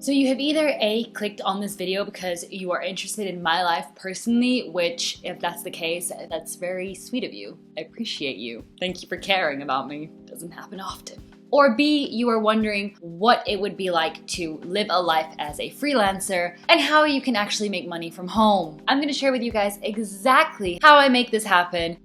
So you have either A, clicked on this video because you are interested in my life personally, which if that's the case, that's very sweet of you. I appreciate you. Thank you for caring about me. Doesn't happen often. Or B, you are wondering what it would be like to live a life as a freelancer and how you can actually make money from home. I'm gonna share with you guys exactly how I make this happen.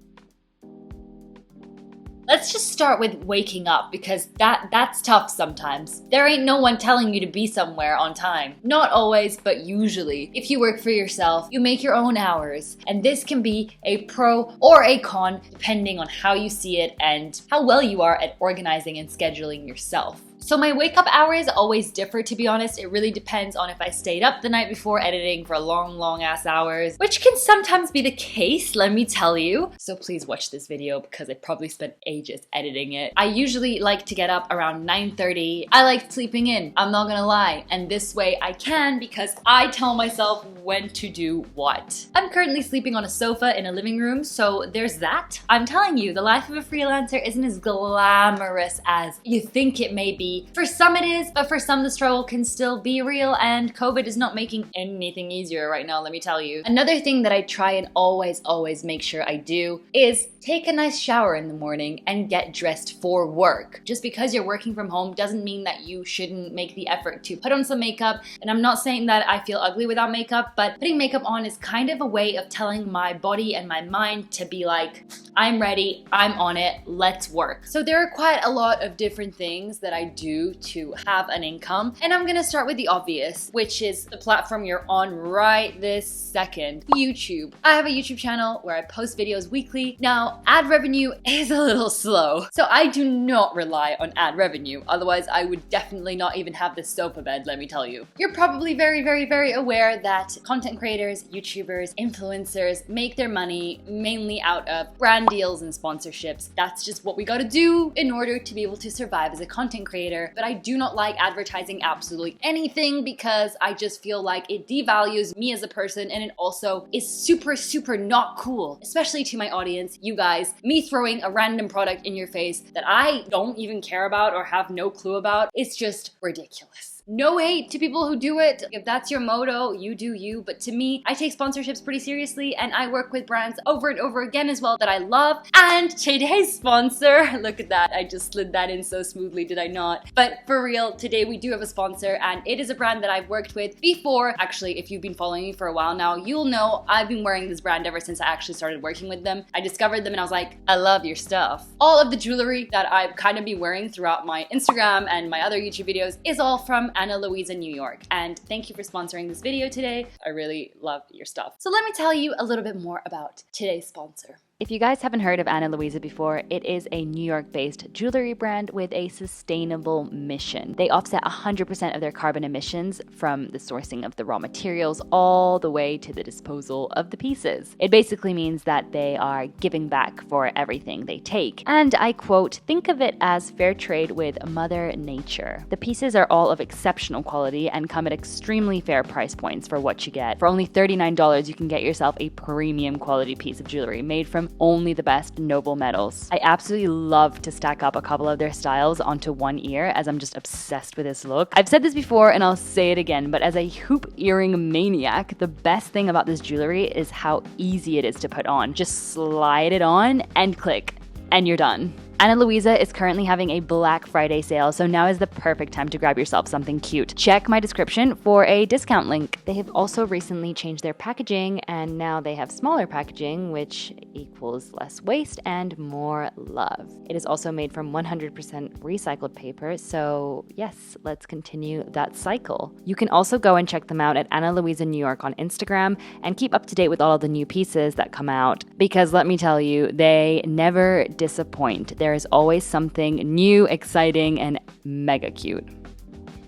Let's just start with waking up because that's tough sometimes. There ain't no one telling you to be somewhere on time. Not always, but usually. If you work for yourself, you make your own hours. And this can be a pro or a con depending on how you see it and how well you are at organizing and scheduling yourself. So my wake up hours always differ, to be honest. It really depends on if I stayed up the night before editing for long ass hours, which can sometimes be the case, let me tell you. So please watch this video because I probably spent ages editing it. I usually like to get up around 9:30. I like sleeping in, I'm not gonna lie. And this way I can because I tell myself when to do what. I'm currently sleeping on a sofa in a living room, so there's that. I'm telling you, the life of a freelancer isn't as glamorous as you think it may be. For some it is, but for some the struggle can still be real, and COVID is not making anything easier right now, let me tell you. Another thing that I try and always make sure I do is take a nice shower in the morning and get dressed for work. Just because you're working from home doesn't mean that you shouldn't make the effort to put on some makeup, and I'm not saying that I feel ugly without makeup, but putting makeup on is kind of a way of telling my body and my mind to be like, I'm ready, I'm on it, let's work. So there are quite a lot of different things that I do to have an income, and I'm gonna start with the obvious, which is the platform you're on right this second, YouTube. I have a YouTube channel where I post videos weekly. Now, ad revenue is a little slow, so I do not rely on ad revenue, otherwise I would definitely not even have this sofa bed, let me tell you. You're probably very aware that content creators, YouTubers, influencers make their money mainly out of brand deals and sponsorships. That's just what we gotta do in order to be able to survive as a content creator. But I do not like advertising absolutely anything because I just feel like it devalues me as a person, and it also is super not cool, especially to my audience, you guys. Me throwing a random product in your face that I don't even care about or have no clue about, it's just ridiculous. No hate to people who do it. If that's your motto, you do you. But to me, I take sponsorships pretty seriously, and I work with brands over and over again as well that I love. And today's sponsor, look at that. I just slid that in so smoothly, did I not? But for real, today we do have a sponsor, and it is a brand that I've worked with before. Actually, if you've been following me for a while now, you'll know I've been wearing this brand ever since I actually started working with them. I discovered them and I was like, I love your stuff. All of the jewelry that I've kind of been wearing throughout my Instagram and my other YouTube videos is all from Ana Luisa, New York. And thank you for sponsoring this video today. I really love your stuff. So let me tell you a little bit more about today's sponsor. If you guys haven't heard of Ana Luisa before, it is a New York-based jewelry brand with a sustainable mission. They offset 100% of their carbon emissions from the sourcing of the raw materials all the way to the disposal of the pieces. It basically means that they are giving back for everything they take. And I quote, think of it as fair trade with Mother Nature. The pieces are all of exceptional quality and come at extremely fair price points for what you get. For only $39, you can get yourself a premium quality piece of jewelry made from only the best noble metals. I absolutely love to stack up a couple of their styles onto one ear as I'm just obsessed with this look. I've said this before and I'll say it again, but as a hoop earring maniac, the best thing about this jewelry is how easy it is to put on. Just slide it on and click, and you're done. Ana Luisa is currently having a Black Friday sale, so now is the perfect time to grab yourself something cute. Check my description for a discount link. They have also recently changed their packaging, and now they have smaller packaging, which equals less waste and more love. It is also made from 100% recycled paper, so yes, let's continue that cycle. You can also go and check them out at Ana Luisa New York on Instagram and keep up to date with all of the new pieces that come out, because let me tell you, they never disappoint. There is always something new, exciting, and mega cute.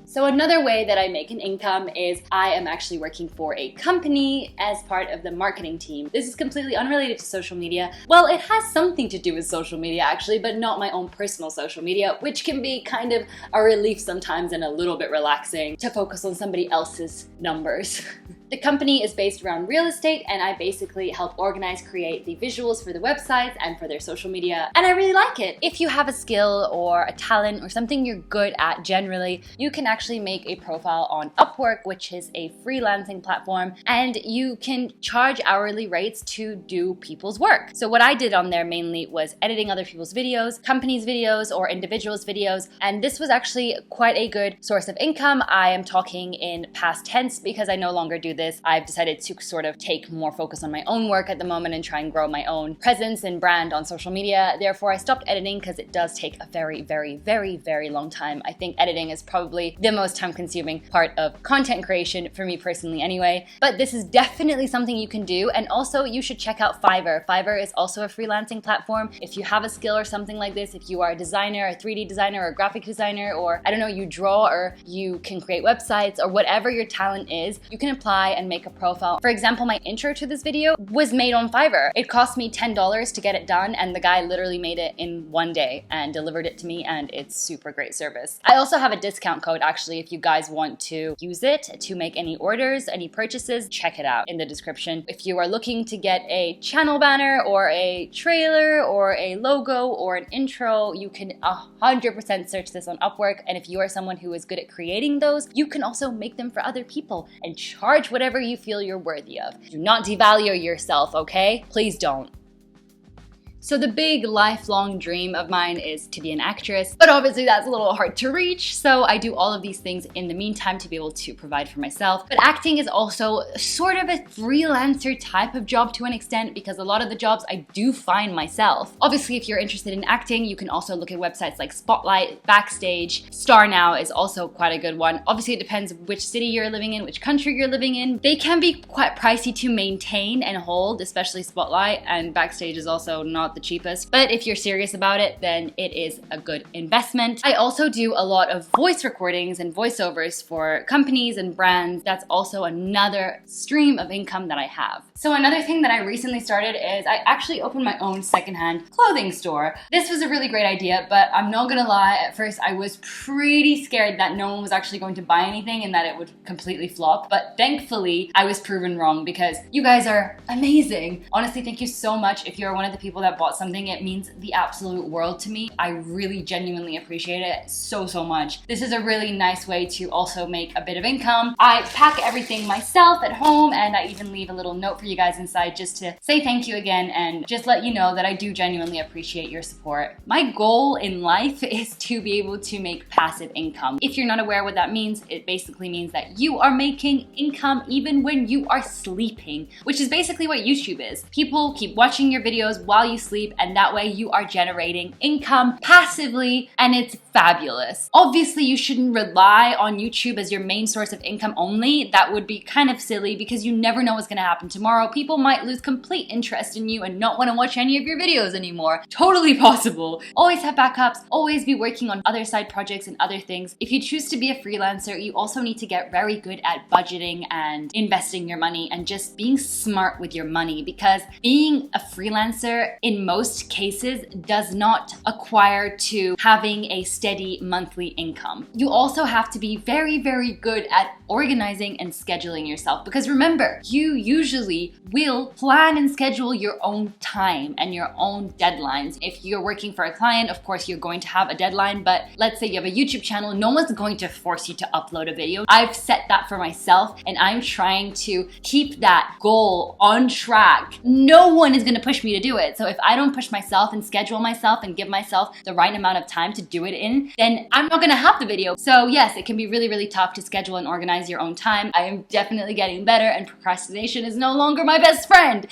So another way that I make an income is I am actually working for a company as part of the marketing team. This is completely unrelated to social media. Well, it has something to do with social media actually, but not my own personal social media, which can be kind of a relief sometimes and a little bit relaxing to focus on somebody else's numbers. The company is based around real estate, and I basically help organize, create the visuals for the websites and for their social media, and I really like it. If you have a skill or a talent or something you're good at generally, you can actually actually make a profile on Upwork, which is a freelancing platform, and you can charge hourly rates to do people's work. So what I did on there mainly was editing other people's videos, companies' videos, or individuals' videos, and this was actually quite a good source of income. I am talking in past tense because I no longer do this. I've decided to sort of take more focus on my own work at the moment and try and grow my own presence and brand on social media. Therefore, I stopped editing because it does take a very, very, very, very long time. I think editing is probably the most time-consuming part of content creation for me personally anyway. But this is definitely something you can do, and also you should check out Fiverr. Fiverr is also a freelancing platform. If you have a skill or something like this, if you are a designer, a 3D designer, or a graphic designer, or I don't know, you draw or you can create websites or whatever your talent is, you can apply and make a profile. For example, my intro to this video was made on Fiverr. It cost me $10 to get it done, and the guy literally made it in one day and delivered it to me, and it's super great service. I also have a discount code actually if you guys want to use it to make any orders, any purchases, check it out in the description. If you are looking to get a channel banner or a trailer or a logo or an intro, you can 100% search this on Upwork, and if you are someone who is good at creating those, you can also make them for other people and charge whatever you feel you're worthy of. Do not devalue yourself, okay? Please don't. So the big lifelong dream of mine is to be an actress, but obviously that's a little hard to reach, so I do all of these things in the meantime to be able to provide for myself. But acting is also sort of a freelancer type of job to an extent, because a lot of the jobs I do find myself. Obviously, if you're interested in acting, you can also look at websites like Spotlight, Backstage. Starnow is also quite a good one. Obviously, it depends which city you're living in, which country you're living in. They can be quite pricey to maintain and hold, especially Spotlight, and Backstage is also not the cheapest, but if you're serious about it, then it is a good investment. I also do a lot of voice recordings and voiceovers for companies and brands. That's also another stream of income that I have. So another thing that I recently started is I actually opened my own secondhand clothing store. This was a really great idea, but I'm not gonna lie, at first I was pretty scared that no one was actually going to buy anything and that it would completely flop, but thankfully I was proven wrong because you guys are amazing. Honestly, thank you so much. If you're one of the people that bought something, it means the absolute world to me. I really genuinely appreciate it so much. This is a really nice way to also make a bit of income. I pack everything myself at home, and I even leave a little note for you guys inside just to say thank you again and just let you know that I do genuinely appreciate your support. My goal in life is to be able to make passive income. If you're not aware what that means, it basically means that you are making income even when you are sleeping, which is basically what YouTube is. People keep watching your videos while you sleep, and that way you are generating income passively, and it's fabulous. Obviously, you shouldn't rely on YouTube as your main source of income only. That would be kind of silly because you never know what's gonna happen tomorrow. People might lose complete interest in you and not wanna watch any of your videos anymore. Totally possible. Always have backups, always be working on other side projects and other things. If you choose to be a freelancer, you also need to get very good at budgeting and investing your money and just being smart with your money, because being a freelancer in most cases does not acquire to having a steady monthly income. You also have to be very, very good at organizing and scheduling yourself, because remember, you usually will plan and schedule your own time and your own deadlines. If you're working for a client, of course you're going to have a deadline, but let's say you have a YouTube channel, no one's going to force you to upload a video. I've set that for myself, and I'm trying to keep that goal on track. No one is gonna push me to do it. So if I don't push myself and schedule myself and give myself the right amount of time to do it in, then I'm not gonna have the video. So yes, it can be really, really tough to schedule and organize your own time. I am definitely getting better, and procrastination is no longer my best friend.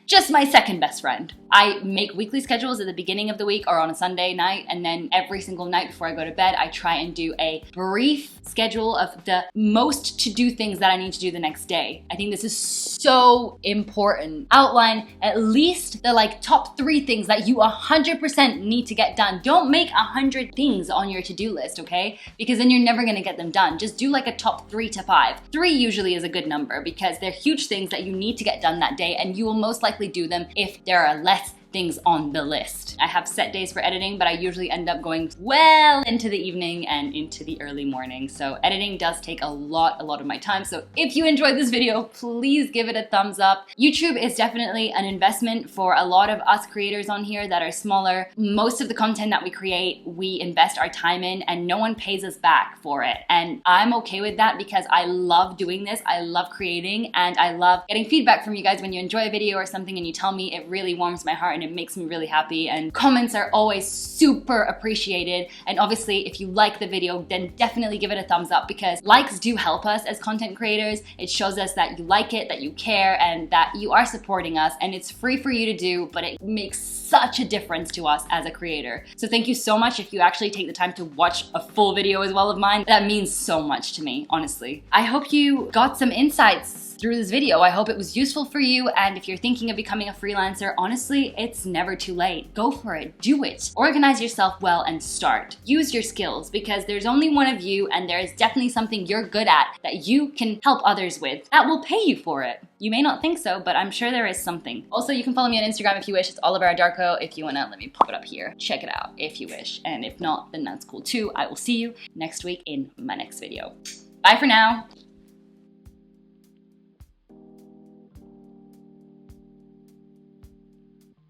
Just my second best friend. I make weekly schedules at the beginning of the week or on a Sunday night, and then every single night before I go to bed, I try and do a brief schedule of the most to-do things that I need to do the next day. I think this is so important. Outline at least the top 3 things that you 100% need to get done. Don't make 100 things on your to-do list, okay? Because then you're never gonna get them done. Just do a top 3 to 5. 3 usually is a good number because they're huge things that you need to get done that day, and you will most likely do them if there are less things on the list. I have set days for editing, but I usually end up going well into the evening and into the early morning. So editing does take a lot of my time. So if you enjoyed this video, please give it a thumbs up. YouTube is definitely an investment for a lot of us creators on here that are smaller. Most of the content that we create, we invest our time in and no one pays us back for it. And I'm okay with that because I love doing this. I love creating and I love getting feedback from you guys when you enjoy a video or something and you tell me. It really warms my heart and it makes me really happy. And comments are always super appreciated. And obviously, if you like the video, then definitely give it a thumbs up because likes do help us as content creators. It shows us that you like it, that you care, and that you are supporting us. And it's free for you to do, but it makes such a difference to us as a creator. So thank you so much if you actually take the time to watch a full video as well of mine. That means so much to me, honestly. I hope you got some insights through this video. I hope it was useful for you, and if you're thinking of becoming a freelancer, honestly, it's never too late. Go for it, do it. Organize yourself well and start. Use your skills because there's only one of you and there is definitely something you're good at that you can help others with that will pay you for it. You may not think so, but I'm sure there is something. Also, you can follow me on Instagram if you wish. It's Olivera Darko. If you wanna, let me pop it up here. Check it out if you wish. And if not, then that's cool too. I will see you next week in my next video. Bye for now.